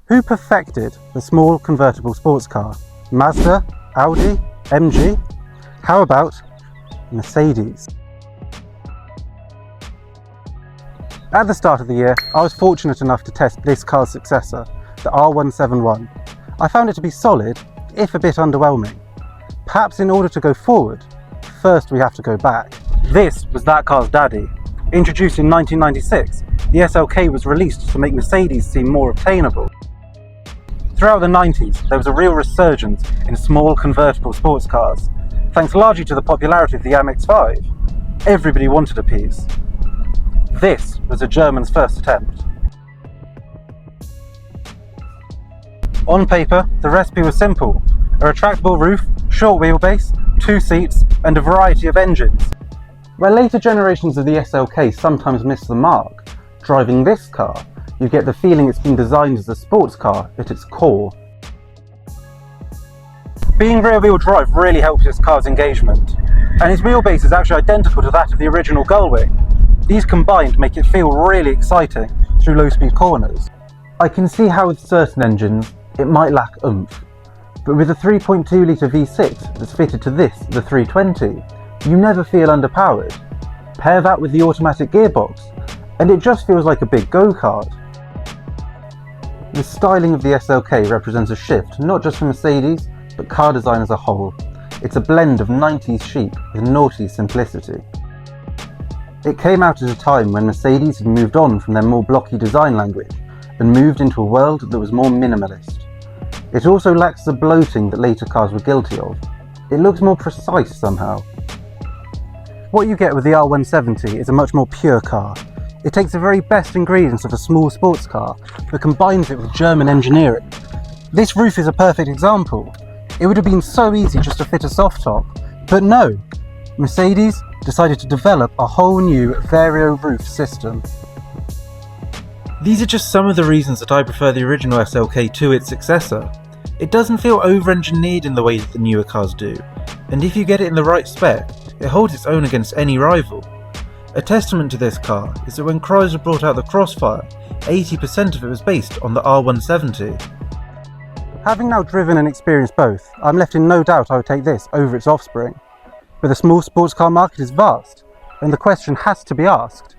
Who perfected the small convertible sports car? Mazda, Audi, MG? How about Mercedes? At the start of the year, I was fortunate enough to test this car's successor, the R171. I found it to be solid, if a bit underwhelming. Perhaps in order to go forward, first we have to go back. This was that car's daddy. Introduced in 1996, the SLK was released to make Mercedes seem more obtainable. Throughout the 90s, there was a real resurgence in small convertible sports cars, thanks largely to the popularity of the MX-5. Everybody wanted a piece. This was a German's first attempt. On paper, the recipe was simple: a retractable roof, short wheelbase, 2 seats, and a variety of engines. Where later generations of the SLK sometimes miss the mark, driving this car, you get the feeling it's been designed as a sports car at its core. Being rear-wheel drive really helps this car's engagement, and its wheelbase is actually identical to that of the original Gullwing. These combined make it feel really exciting through low-speed corners. I can see how with certain engines it might lack oomph, but with a 3.2 litre V6 that's fitted to this, the 320, you never feel underpowered. Pair that with the automatic gearbox, and it just feels like a big go-kart. The styling of the SLK represents a shift not just for Mercedes, but car design as a whole. It's a blend of 90s chic with naughty simplicity. It came out at a time when Mercedes had moved on from their more blocky design language and moved into a world that was more minimalist. It also lacks the bloating that later cars were guilty of. It looks more precise somehow. What you get with the R170 is a much more pure car. It takes the very best ingredients of a small sports car, but combines it with German engineering. This roof is a perfect example. It would have been so easy just to fit a soft top, but no! Mercedes decided to develop a whole new Vario roof system. These are just some of the reasons that I prefer the original SLK to its successor. It doesn't feel over-engineered in the way that the newer cars do, and if you get it in the right spec, it holds its own against any rival. A testament to this car is that when Chrysler brought out the Crossfire, 80% of it was based on the R170. Having now driven and experienced both, I'm left in no doubt I would take this over its offspring. But the small sports car market is vast, and the question has to be asked,